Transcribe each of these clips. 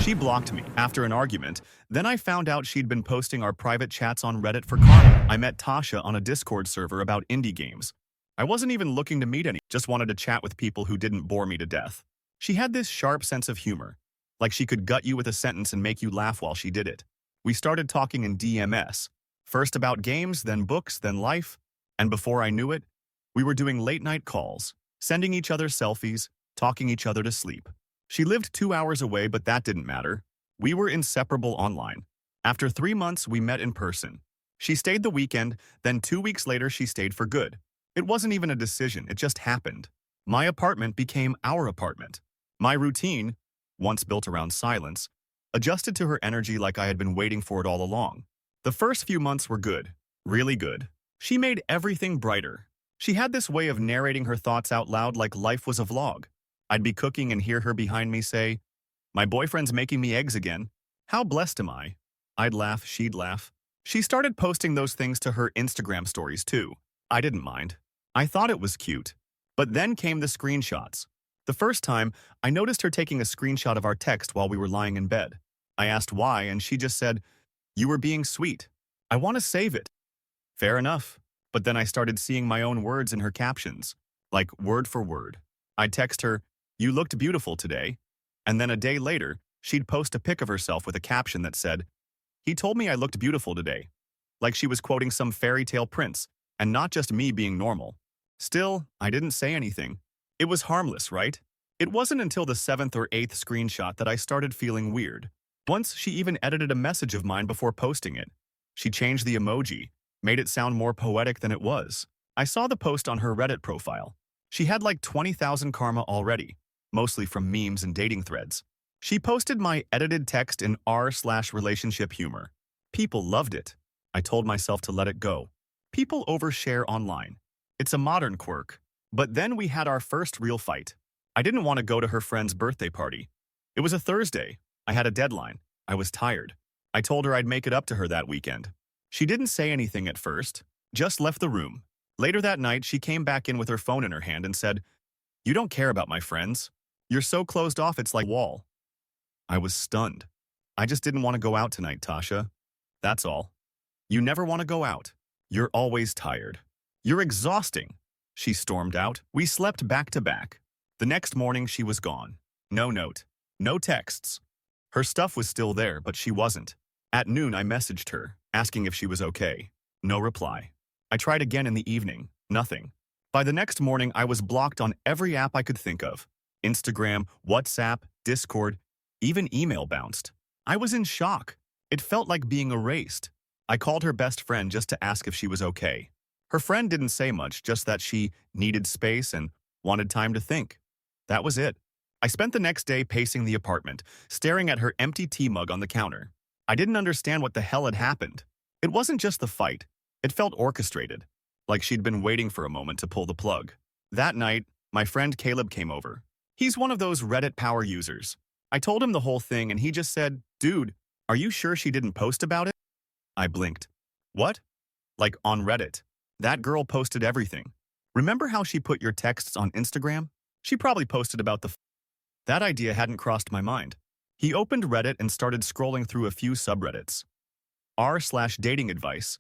She blocked me after an argument. Then I found out she'd been posting our private chats on Reddit for karma. I met Tasha on a Discord server about indie games. I wasn't even looking to meet any, just wanted to chat with people who didn't bore me to death. She had this sharp sense of humor, like she could gut you with a sentence and make you laugh while she did it. We started talking in DMS, first about games, then books, then life, and before I knew it, we were doing late-night calls, sending each other selfies, talking each other to sleep. She lived 2 hours away, but that didn't matter. We were inseparable online. After 3 months, we met in person. She stayed the weekend, then 2 weeks later she stayed for good. It wasn't even a decision, it just happened. My apartment became our apartment. My routine, once built around silence, adjusted to her energy like I had been waiting for it all along. The first few months were good, really good. She made everything brighter. She had this way of narrating her thoughts out loud like life was a vlog. I'd be cooking and hear her behind me say, "My boyfriend's making me eggs again. How blessed am I?" I'd laugh, she'd laugh. She started posting those things to her Instagram stories too. I didn't mind. I thought it was cute. But then came the screenshots. The first time, I noticed her taking a screenshot of our text while we were lying in bed. I asked why, and she just said, "You were being sweet. I want to save it." Fair enough. But then I started seeing my own words in her captions, like word for word. I'd text her, "You looked beautiful today." And then a day later, she'd post a pic of herself with a caption that said, "He told me I looked beautiful today." Like she was quoting some fairy tale prince, and not just me being normal. Still, I didn't say anything. It was harmless, right? It wasn't until the 7th or 8th screenshot that I started feeling weird. Once, she even edited a message of mine before posting it. She changed the emoji, made it sound more poetic than it was. I saw the post on her Reddit profile. She had like 20,000 karma already, mostly from memes and dating threads. She posted my edited text in r/relationship humor. People loved it. I told myself to let it go. People overshare online. It's a modern quirk. But then we had our first real fight. I didn't want to go to her friend's birthday party. It was a Thursday. I had a deadline. I was tired. I told her I'd make it up to her that weekend. She didn't say anything at first, just left the room. Later that night, she came back in with her phone in her hand and said, "You don't care about my friends. You're so closed off it's like a wall." I was stunned. "I just didn't want to go out tonight, Tasha. That's all." "You never want to go out. You're always tired. You're exhausting," she stormed out. We slept back to back. The next morning, she was gone. No note. No texts. Her stuff was still there, but she wasn't. At noon, I messaged her, asking if she was okay. No reply. I tried again in the evening. Nothing. By the next morning, I was blocked on every app I could think of. Instagram, WhatsApp, Discord, even email bounced. I was in shock. It felt like being erased. I called her best friend just to ask if she was okay. Her friend didn't say much, just that she needed space and wanted time to think. That was it. I spent the next day pacing the apartment, staring at her empty tea mug on the counter. I didn't understand what the hell had happened. It wasn't just the fight. It felt orchestrated, like she'd been waiting for a moment to pull the plug. That night, my friend Caleb came over. He's one of those Reddit power users. I told him the whole thing and he just said, "Dude, are you sure she didn't post about it?" I blinked. "What?" "Like on Reddit. That girl posted everything. Remember how she put your texts on Instagram? She probably posted about the That idea hadn't crossed my mind. He opened Reddit and started scrolling through a few subreddits. r/dating advice,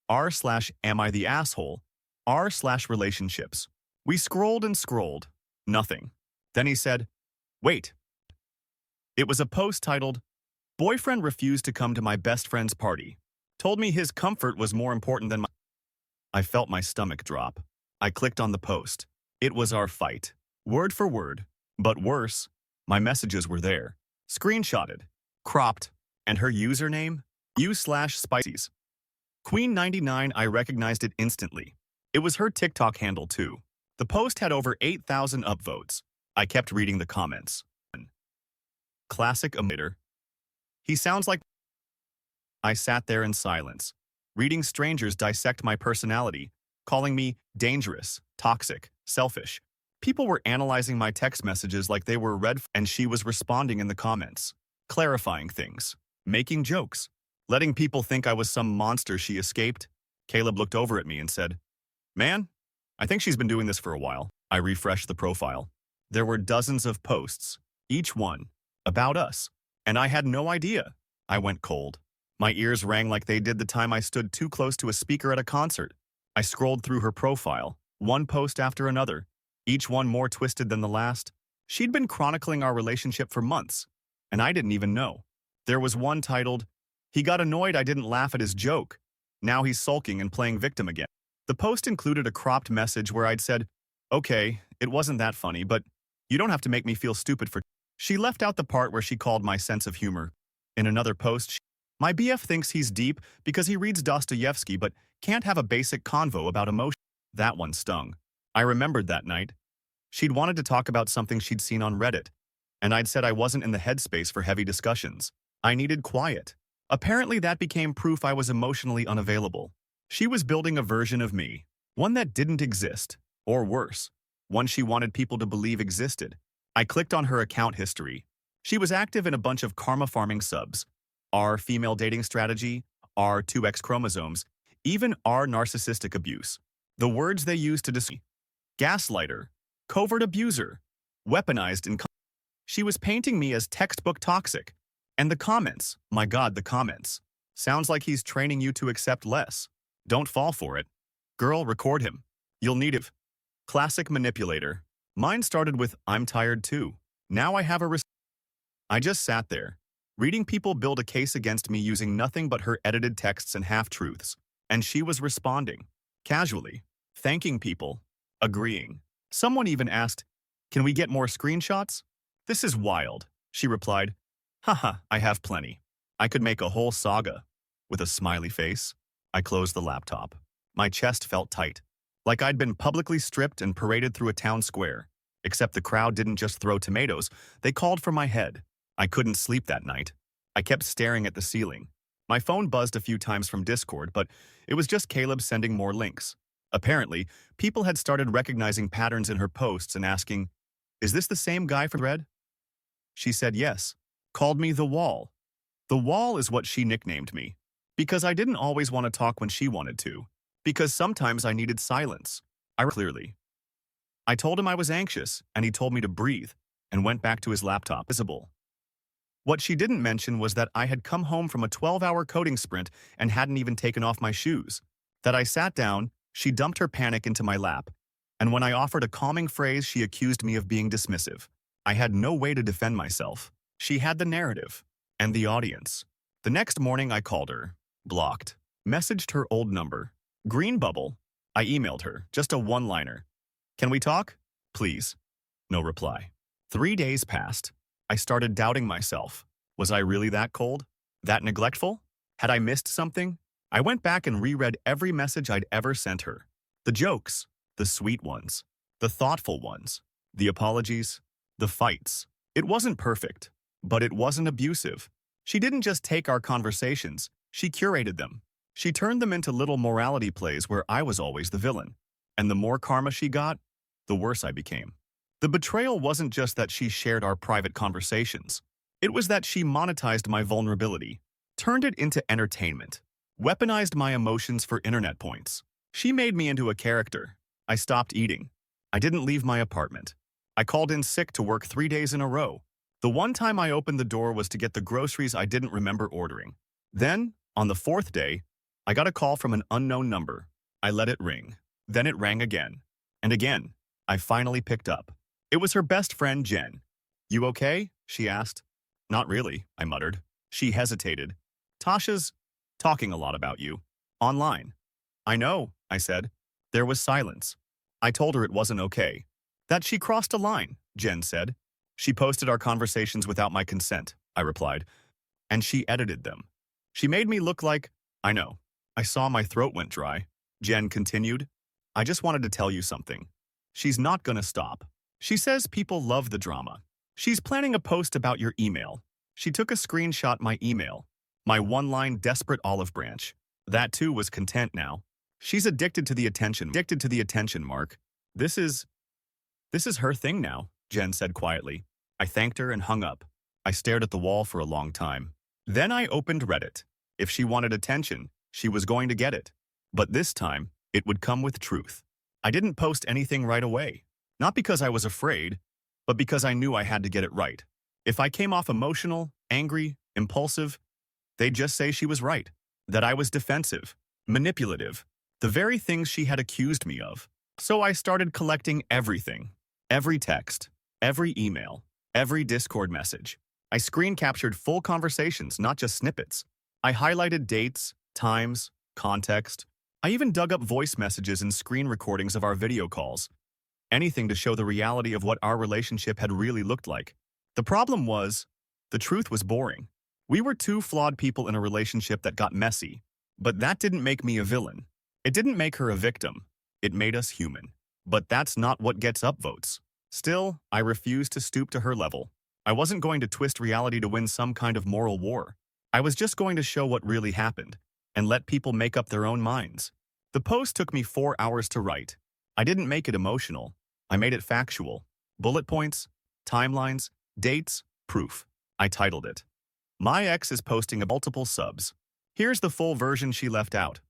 r/am I the asshole, r/relationships. We scrolled and scrolled. Nothing. Then he said, "Wait." It was a post titled, "Boyfriend refused to come to my best friend's party. Told me his comfort was more important than my..." I felt my stomach drop. I clicked on the post. It was our fight. Word for word. But worse, my messages were there. Screenshotted. Cropped. And her username? U/Spices. Queen99. I recognized it instantly. It was her TikTok handle too. The post had over 8,000 upvotes. I kept reading the comments. Classic emitter. He sounds like... I sat there in silence, reading strangers dissect my personality, calling me dangerous, toxic, selfish. People were analyzing my text messages like they were and she was responding in the comments, clarifying things, making jokes, letting people think I was some monster she escaped. Caleb looked over at me and said, "Man, I think she's been doing this for a while." I refreshed the profile. There were dozens of posts, each one about us. And I had no idea. I went cold. My ears rang like they did the time I stood too close to a speaker at a concert. I scrolled through her profile, one post after another, each one more twisted than the last. She'd been chronicling our relationship for months, and I didn't even know. There was one titled, "He got annoyed I didn't laugh at his joke. Now he's sulking and playing victim again." The post included a cropped message where I'd said, "Okay, it wasn't that funny, but you don't have to make me feel stupid for..." She left out the part where she called my sense of humor. In another post, "My BF thinks he's deep because he reads Dostoevsky but can't have a basic convo about emotion." That one stung. I remembered that night. She'd wanted to talk about something she'd seen on Reddit, and I'd said I wasn't in the headspace for heavy discussions. I needed quiet. Apparently that became proof I was emotionally unavailable. She was building a version of me, one that didn't exist, or worse, one she wanted people to believe existed. I clicked on her account history. She was active in a bunch of karma farming subs, R female dating strategy, R 2X chromosomes, even R narcissistic abuse. The words they used to describe gaslighter, covert abuser, weaponized and she was painting me as textbook toxic. And the comments, my God, the comments. Sounds like he's training you to accept less. Don't fall for it. Girl, record him. You'll need it. Classic manipulator. Mine started with, "I'm tired too. Now I have a I just sat there, reading people build a case against me using nothing but her edited texts and half-truths. And she was responding. Casually. Thanking people. Agreeing. Someone even asked, "Can we get more screenshots?" "This is wild," she replied. "Haha, I have plenty. I could make a whole saga." With a smiley face, I closed the laptop. My chest felt tight, like I'd been publicly stripped and paraded through a town square. Except the crowd didn't just throw tomatoes, they called for my head. I couldn't sleep that night. I kept staring at the ceiling. My phone buzzed a few times from Discord, but it was just Caleb sending more links. Apparently, people had started recognizing patterns in her posts and asking, "Is this the same guy from Thread?" She said yes. Called me the Wall. The Wall is what she nicknamed me. Because I didn't always want to talk when she wanted to. Because sometimes I needed silence. Clearly. I told him I was anxious, and he told me to breathe, and went back to his laptop. Visible. What she didn't mention was that I had come home from a 12-hour coding sprint and hadn't even taken off my shoes. That I sat down, she dumped her panic into my lap, and when I offered a calming phrase, she accused me of being dismissive. I had no way to defend myself. She had the narrative, and the audience. The next morning I called her, blocked, messaged her old number, green bubble. I emailed her, just a one-liner. "Can we talk? Please." No reply. 3 days passed. I started doubting myself. Was I really that cold? That neglectful? Had I missed something? I went back and reread every message I'd ever sent her. The jokes, the sweet ones, the thoughtful ones, the apologies, the fights. It wasn't perfect, but it wasn't abusive. She didn't just take our conversations, she curated them. She turned them into little morality plays where I was always the villain. And the more karma she got, the worse I became. The betrayal wasn't just that she shared our private conversations. It was that she monetized my vulnerability, turned it into entertainment, weaponized my emotions for internet points. She made me into a character. I stopped eating. I didn't leave my apartment. I called in sick to work 3 days in a row. The one time I opened the door was to get the groceries I didn't remember ordering. Then, on the 4th day, I got a call from an unknown number. I let it ring. Then it rang again. And again. I finally picked up. It was her best friend, Jen. "You okay?" she asked. "Not really," I muttered. She hesitated. "Tasha's talking a lot about you. Online." "I know," I said. There was silence. I told her it wasn't okay. That she crossed a line, Jen said. "She posted our conversations without my consent," I replied. "And she edited them. She made me look like..." "I know. I saw my throat went dry." Jen continued. "I just wanted to tell you something. She's not gonna stop. She says people love the drama. She's planning a post about your email." She took a screenshot my email. My one-line desperate olive branch. That too was content now. She's addicted to the attention, Mark. This is her thing now, Jen said quietly. I thanked her and hung up. I stared at the wall for a long time. Then I opened Reddit. If she wanted attention, she was going to get it. But this time, it would come with truth. I didn't post anything right away. Not because I was afraid, but because I knew I had to get it right. If I came off emotional, angry, impulsive, they'd just say she was right, that I was defensive, manipulative, the very things she had accused me of. So I started collecting everything, every text, every email, every Discord message. I screen captured full conversations, not just snippets. I highlighted dates, times, context. I even dug up voice messages and screen recordings of our video calls. Anything to show the reality of what our relationship had really looked like. The problem was, the truth was boring. We were two flawed people in a relationship that got messy. But that didn't make me a villain. It didn't make her a victim. It made us human. But that's not what gets upvotes. Still, I refused to stoop to her level. I wasn't going to twist reality to win some kind of moral war. I was just going to show what really happened and let people make up their own minds. The post took me 4 hours to write. I didn't make it emotional. I made it factual. Bullet points, timelines, dates, proof. I titled it, "My ex is posting a multiple subs. Here's the full version she left out."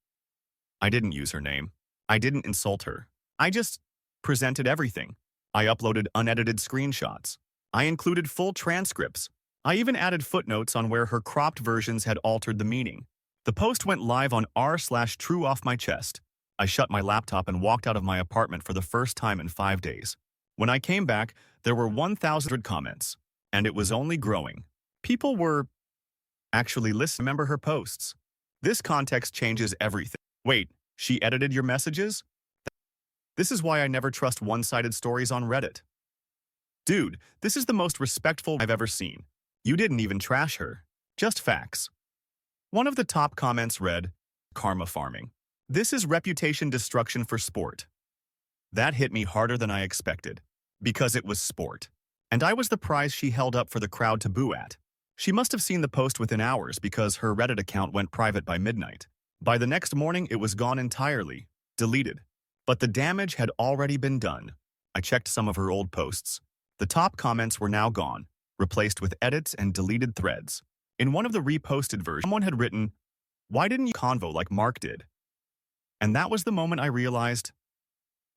I didn't use her name. I didn't insult her. I just presented everything. I uploaded unedited screenshots. I included full transcripts. I even added footnotes on where her cropped versions had altered the meaning. The post went live on r/true off my chest. I shut my laptop and walked out of my apartment for the first time in 5 days. When I came back, there were 1,000 comments, and it was only growing. People were actually listening. Remember her posts. This context changes everything. Wait, she edited your messages? This is why I never trust one-sided stories on Reddit. Dude, this is the most respectful I've ever seen. You didn't even trash her. Just facts. One of the top comments read, "Karma farming. This is reputation destruction for sport." That hit me harder than I expected, because it was sport. And I was the prize she held up for the crowd to boo at. She must have seen the post within hours because her Reddit account went private by midnight. By the next morning, it was gone entirely, deleted. But the damage had already been done. I checked some of her old posts. The top comments were now gone, replaced with edits and deleted threads. In one of the reposted versions, someone had written, "Why didn't you convo like Mark did?" And that was the moment I realized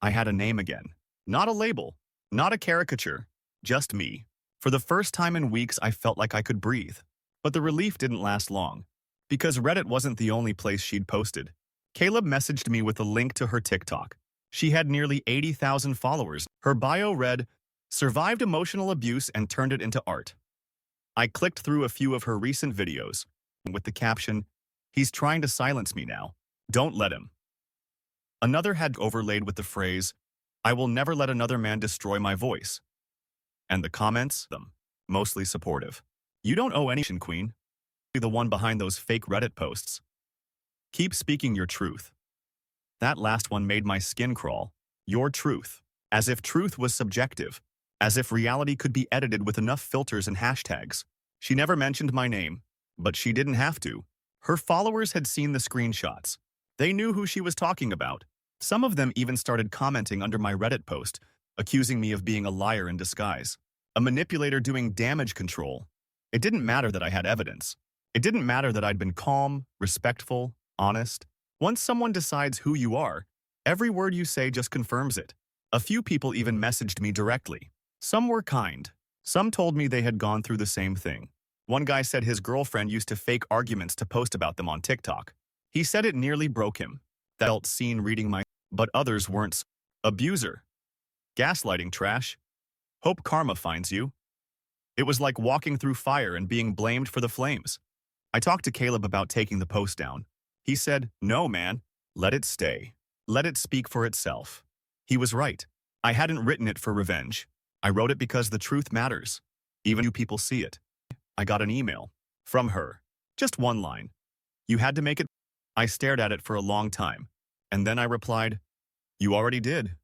I had a name again. Not a label, not a caricature, just me. For the first time in weeks, I felt like I could breathe. But the relief didn't last long, because Reddit wasn't the only place she'd posted. Caleb messaged me with a link to her TikTok. She had nearly 80,000 followers. Her bio read, "Survived emotional abuse and turned it into art." I clicked through a few of her recent videos, with the caption, "He's trying to silence me now. Don't let him." Another had overlaid with the phrase, "I will never let another man destroy my voice." And the comments, mostly supportive. "You don't owe any, queen. Be the one behind those fake Reddit posts. Keep speaking your truth." That last one made my skin crawl. Your truth. As if truth was subjective. As if reality could be edited with enough filters and hashtags. She never mentioned my name, but she didn't have to. Her followers had seen the screenshots. They knew who she was talking about. Some of them even started commenting under my Reddit post, accusing me of being a liar in disguise, a manipulator doing damage control. It didn't matter that I had evidence. It didn't matter that I'd been calm, respectful, honest. Once someone decides who you are, every word you say just confirms it. A few people even messaged me directly. Some were kind. Some told me they had gone through the same thing. One guy said his girlfriend used to fake arguments to post about them on TikTok. He said it nearly broke him. That felt seen reading my... But others weren't. Abuser. Gaslighting trash. Hope karma finds you. It was like walking through fire and being blamed for the flames. I talked to Caleb about taking the post down. He said, "No, man. Let it stay. Let it speak for itself." He was right. I hadn't written it for revenge. I wrote it because the truth matters. Even if people see it. I got an email. From her. Just one line. "You had to make it." I stared at it for a long time. And then I replied, "You already did."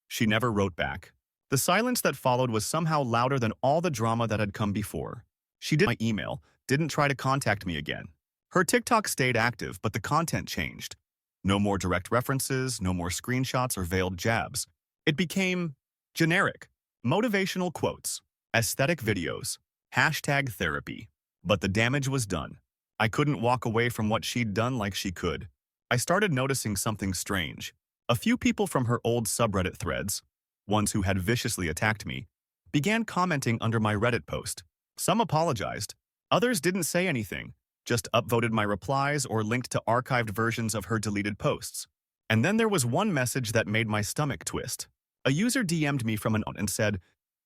She never wrote back. The silence that followed was somehow louder than all the drama that had come before. She did my email, didn't try to contact me again. Her TikTok stayed active, but the content changed. No more direct references, no more screenshots or veiled jabs. It became generic, motivational quotes, aesthetic videos, hashtag therapy. But the damage was done. I couldn't walk away from what she'd done like she could. I started noticing something strange. A few people from her old subreddit threads, ones who had viciously attacked me, began commenting under my Reddit post. Some apologized. Others didn't say anything, just upvoted my replies or linked to archived versions of her deleted posts. And then there was one message that made my stomach twist. A user DM'd me from an and said,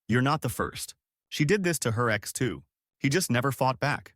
"You're not the first. She did this to her ex too. He just never fought back."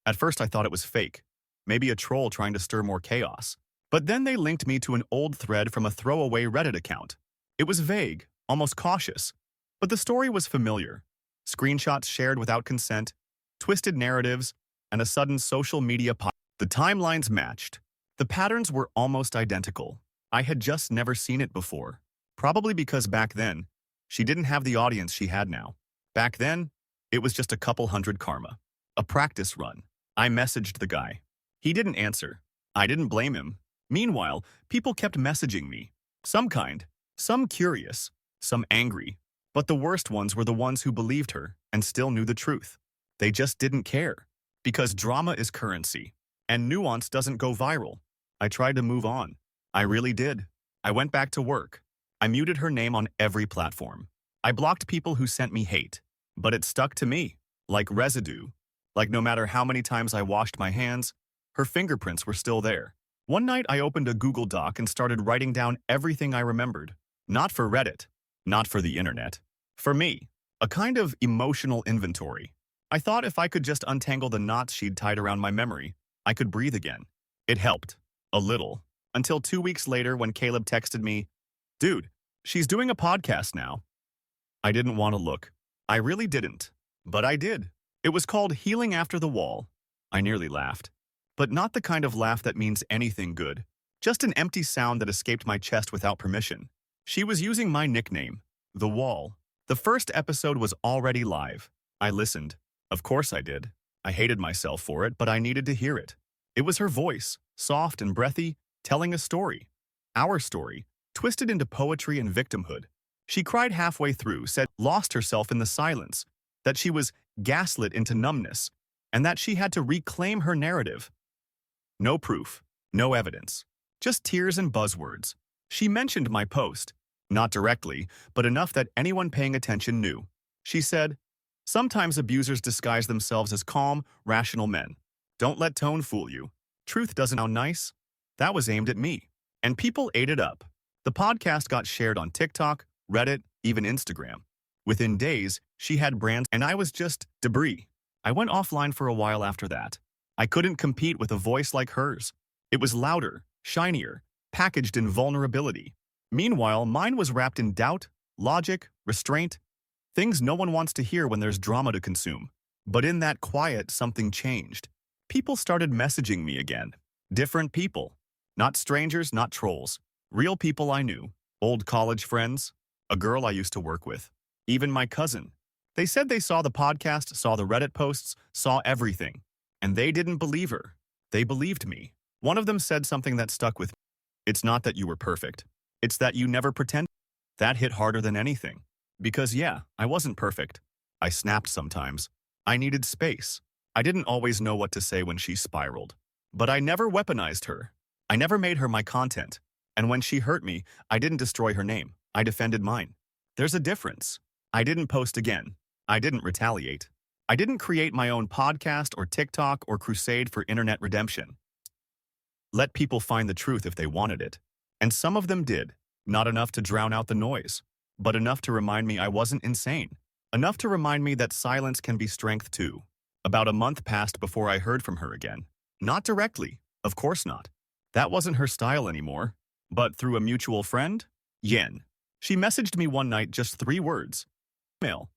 At first I thought it was fake, maybe a troll trying to stir more chaos. But then they linked me to an old thread from a throwaway Reddit account. It was vague, almost cautious, but the story was familiar. Screenshots shared without consent, twisted narratives, and a sudden social media pop. The timelines matched. The patterns were almost identical. I had just never seen it before. Probably because back then, she didn't have the audience she had now. Back then, it was just a couple hundred karma. A practice run. I messaged the guy. He didn't answer. I didn't blame him. Meanwhile, people kept messaging me. Some kind, some curious, some angry. But the worst ones were the ones who believed her and still knew the truth. They just didn't care. Because drama is currency, and nuance doesn't go viral. I tried to move on. I really did. I went back to work. I muted her name on every platform. I blocked people who sent me hate. But it stuck to me, like residue. Like no matter how many times I washed my hands, her fingerprints were still there. One night I opened a Google Doc and started writing down everything I remembered. Not for Reddit, not for the internet. For me, a kind of emotional inventory. I thought if I could just untangle the knots she'd tied around my memory, I could breathe again. It helped. A little. Until 2 weeks later when Caleb texted me, "Dude, she's doing a podcast now." I didn't want to look. I really didn't. But I did. It was called Healing After the Wall. I nearly laughed. But not the kind of laugh that means anything good. Just an empty sound that escaped my chest without permission. She was using my nickname, The Wall. The first episode was already live. I listened. Of course I did. I hated myself for it, but I needed to hear it. It was her voice, soft and breathy, telling a story. Our story, twisted into poetry and victimhood. She cried halfway through, said lost herself in the silence, that she was gaslit into numbness, and that she had to reclaim her narrative. No proof, no evidence, just tears and buzzwords. She mentioned my post, not directly, but enough that anyone paying attention knew. She said, "Sometimes abusers disguise themselves as calm, rational men. Don't let tone fool you. Truth doesn't sound nice." That was aimed at me. And people ate it up. The podcast got shared on TikTok, Reddit, even Instagram. Within days, she had brands and I was just debris. I went offline for a while after that. I couldn't compete with a voice like hers. It was louder, shinier, packaged in vulnerability. Meanwhile, mine was wrapped in doubt, logic, restraint, things no one wants to hear when there's drama to consume. But in that quiet, something changed. People started messaging me again. Different people. Not strangers, not trolls. Real people I knew. Old college friends. A girl I used to work with. Even my cousin. They said they saw the podcast, saw the Reddit posts, saw everything. And they didn't believe her. They believed me. One of them said something that stuck with me. "It's not that you were perfect. It's that you never pretended." That hit harder than anything. Because yeah, I wasn't perfect. I snapped sometimes. I needed space. I didn't always know what to say when she spiraled. But I never weaponized her. I never made her my content. And when she hurt me, I didn't destroy her name. I defended mine. There's a difference. I didn't post again. I didn't retaliate. I didn't create my own podcast or TikTok or crusade for internet redemption. Let people find the truth if they wanted it. And some of them did. Not enough to drown out the noise, but enough to remind me I wasn't insane. Enough to remind me that silence can be strength too. About a month passed before I heard from her again. Not directly, of course not. That wasn't her style anymore. But through a mutual friend, Yen. She messaged me one night just 3 words. Mail.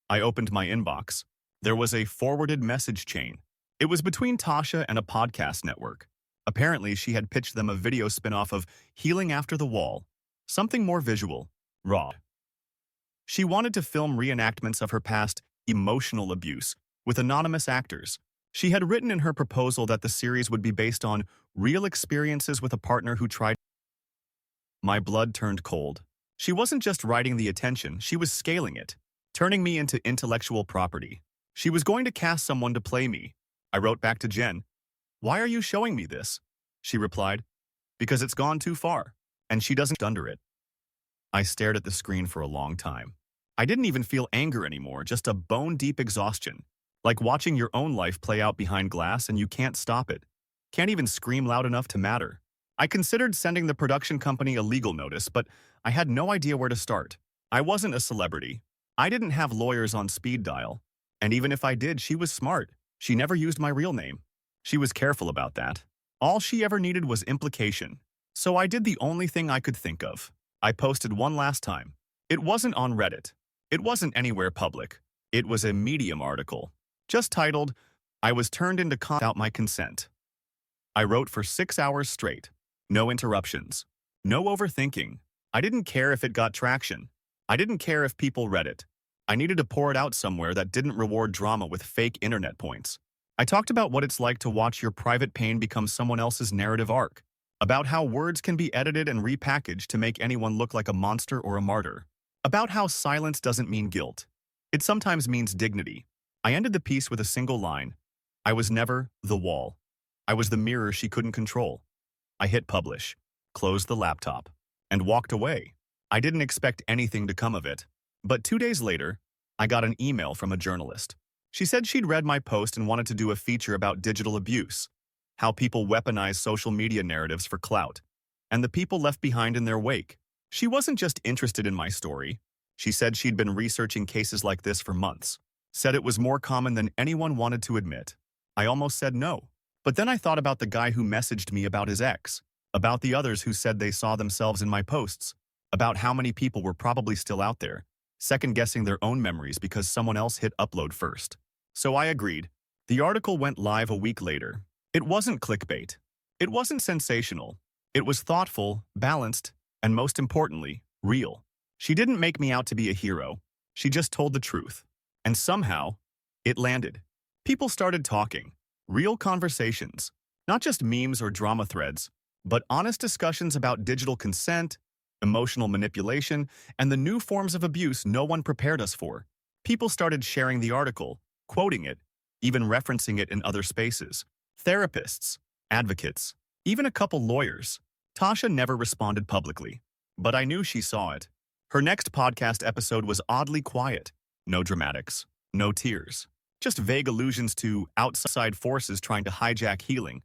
I opened my inbox. There was a forwarded message chain. It was between Tasha and a podcast network. Apparently, she had pitched them a video spin-off of Healing After the Wall. Something more visual, raw. She wanted to film reenactments of her past emotional abuse with anonymous actors. She had written in her proposal that the series would be based on real experiences with a partner who tried. My blood turned cold. She wasn't just writing the attention, she was scaling it, turning me into intellectual property. She was going to cast someone to play me. I wrote back to Jen, "Why are you showing me this?" She replied, "Because it's gone too far, and she doesn't under it." I stared at the screen for a long time. I didn't even feel anger anymore, just a bone-deep exhaustion. Like watching your own life play out behind glass and you can't stop it. Can't even scream loud enough to matter. I considered sending the production company a legal notice, but I had no idea where to start. I wasn't a celebrity. I didn't have lawyers on speed dial. And even if I did, she was smart. She never used my real name. She was careful about that. All she ever needed was implication. So I did the only thing I could think of. I posted one last time. It wasn't on Reddit. It wasn't anywhere public. It was a Medium article. Just titled, "I was turned into without my consent." I wrote for 6 hours straight. No interruptions. No overthinking. I didn't care if it got traction. I didn't care if people read it. I needed to pour it out somewhere that didn't reward drama with fake internet points. I talked about what it's like to watch your private pain become someone else's narrative arc. About how words can be edited and repackaged to make anyone look like a monster or a martyr. About how silence doesn't mean guilt. It sometimes means dignity. I ended the piece with a single line. I was never the wall. I was the mirror she couldn't control. I hit publish, closed the laptop, and walked away. I didn't expect anything to come of it. But 2 days later, I got an email from a journalist. She said she'd read my post and wanted to do a feature about digital abuse, how people weaponize social media narratives for clout, and the people left behind in their wake. She wasn't just interested in my story. She said she'd been researching cases like this for months. Said it was more common than anyone wanted to admit. I almost said no. But then I thought about the guy who messaged me about his ex, about the others who said they saw themselves in my posts, about how many people were probably still out there, second-guessing their own memories because someone else hit upload first. So I agreed. The article went live a week later. It wasn't clickbait. It wasn't sensational. It was thoughtful, balanced, and most importantly, real. She didn't make me out to be a hero. She just told the truth. And somehow, it landed. People started talking. Real conversations. Not just memes or drama threads, but honest discussions about digital consent, emotional manipulation, and the new forms of abuse no one prepared us for. People started sharing the article, quoting it, even referencing it in other spaces. Therapists, advocates, even a couple lawyers. Tasha never responded publicly, but I knew she saw it. Her next podcast episode was oddly quiet. No dramatics, no tears, just vague allusions to outside forces trying to hijack healing.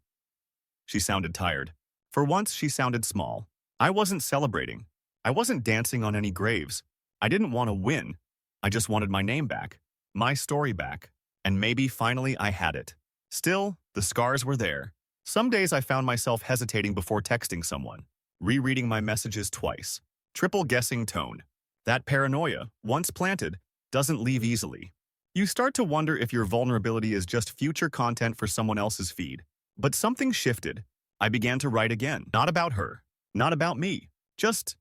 She sounded tired. For once, she sounded small. I wasn't celebrating. I wasn't dancing on any graves. I didn't want to win. I just wanted my name back, my story back, and maybe finally I had it. Still, the scars were there. Some days I found myself hesitating before texting someone, rereading my messages twice, triple-guessing tone. That paranoia, once planted, doesn't leave easily. You start to wonder if your vulnerability is just future content for someone else's feed. But something shifted. I began to write again. Not about her. Not about me. Just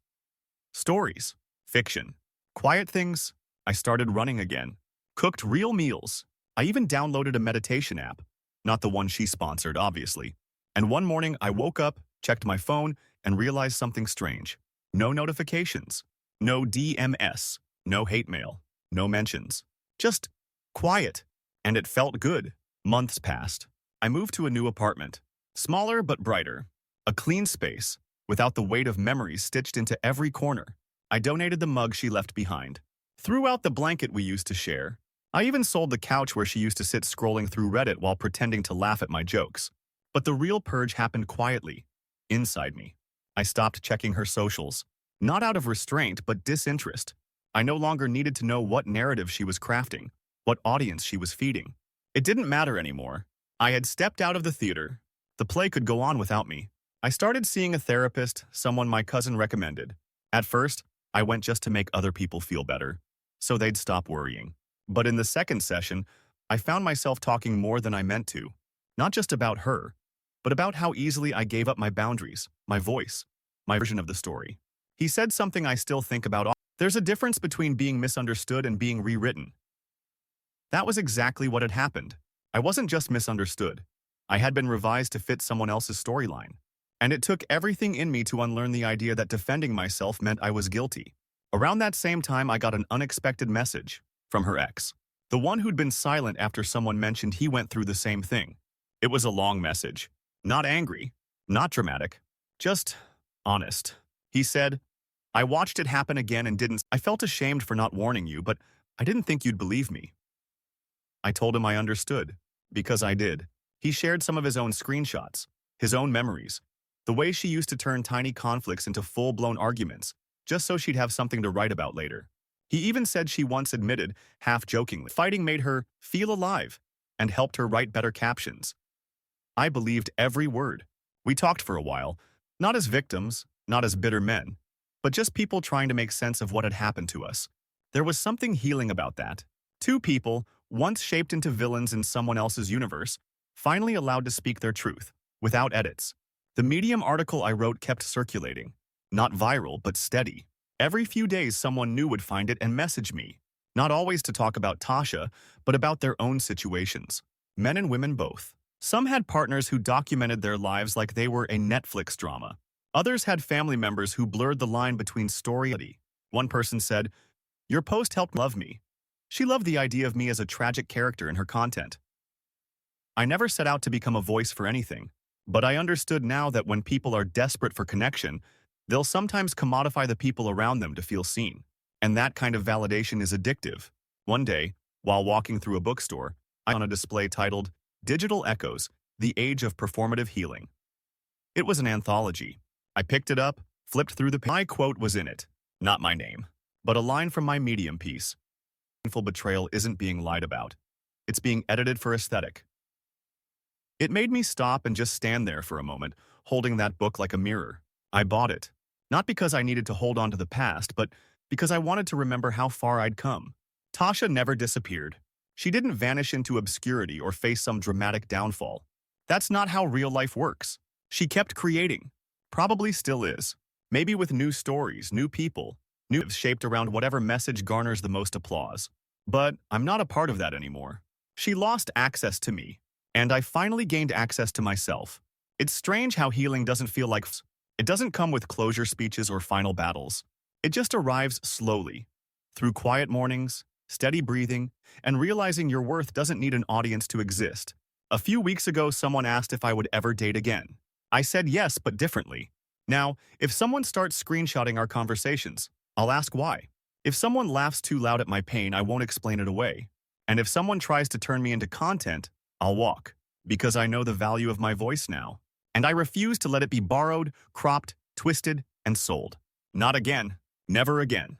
stories. Fiction. Quiet things. I started running again. Cooked real meals. I even downloaded a meditation app. Not the one she sponsored, obviously. And one morning, I woke up, checked my phone, and realized something strange. No notifications. No DMS. No hate mail. No mentions. Just quiet. And it felt good. Months passed. I moved to a new apartment. Smaller but brighter. A clean space, without the weight of memories stitched into every corner. I donated the mug she left behind. Threw out the blanket we used to share. I even sold the couch where she used to sit scrolling through Reddit while pretending to laugh at my jokes. But the real purge happened quietly, inside me. I stopped checking her socials. Not out of restraint, but disinterest. I no longer needed to know what narrative she was crafting, what audience she was feeding. It didn't matter anymore. I had stepped out of the theater. The play could go on without me. I started seeing a therapist, someone my cousin recommended. At first, I went just to make other people feel better, so they'd stop worrying. But in the second session, I found myself talking more than I meant to. Not just about her, but about how easily I gave up my boundaries, my voice, my version of the story. He said something I still think about. There's a difference between being misunderstood and being rewritten. That was exactly what had happened. I wasn't just misunderstood. I had been revised to fit someone else's storyline. And it took everything in me to unlearn the idea that defending myself meant I was guilty. Around that same time, I got an unexpected message from her ex. The one who'd been silent after someone mentioned he went through the same thing. It was a long message. Not angry, not dramatic, just honest. He said, I watched it happen again and didn't. I felt ashamed for not warning you, but I didn't think you'd believe me. I told him I understood, because I did. He shared some of his own screenshots, his own memories, the way she used to turn tiny conflicts into full-blown arguments, just so she'd have something to write about later. He even said she once admitted, half-jokingly, fighting made her feel alive and helped her write better captions. I believed every word. We talked for a while, not as victims, not as bitter men, but just people trying to make sense of what had happened to us. There was something healing about that. Two people, once shaped into villains in someone else's universe, finally allowed to speak their truth, without edits. The Medium article I wrote kept circulating. Not viral, but steady. Every few days someone new would find it and message me. Not always to talk about Tasha, but about their own situations. Men and women both. Some had partners who documented their lives like they were a Netflix drama. Others had family members who blurred the line between story and reality. One person said, "Your post helped love me." She loved the idea of me as a tragic character in her content. I never set out to become a voice for anything, but I understood now that when people are desperate for connection, they'll sometimes commodify the people around them to feel seen. And that kind of validation is addictive. One day, while walking through a bookstore, I saw on a display titled, "Digital Echoes, The Age of Performative Healing." It was an anthology. I picked it up, flipped through the page. My quote was in it, not my name, but a line from my Medium piece. Painful betrayal isn't being lied about. It's being edited for aesthetic. It made me stop and just stand there for a moment, holding that book like a mirror. I bought it, not because I needed to hold on to the past, but because I wanted to remember how far I'd come. Tasha never disappeared. She didn't vanish into obscurity or face some dramatic downfall. That's not how real life works. She kept creating. Probably still is. Maybe with new stories, new people, new lives shaped around whatever message garners the most applause. But I'm not a part of that anymore. She lost access to me, and I finally gained access to myself. It's strange how healing doesn't feel like it doesn't come with closure speeches or final battles. It just arrives slowly, through quiet mornings, steady breathing, and realizing your worth doesn't need an audience to exist. A few weeks ago, someone asked if I would ever date again. I said yes, but differently. Now, if someone starts screenshotting our conversations, I'll ask why. If someone laughs too loud at my pain, I won't explain it away. And if someone tries to turn me into content, I'll walk, because I know the value of my voice now. And I refuse to let it be borrowed, cropped, twisted, and sold. Not again. Never again.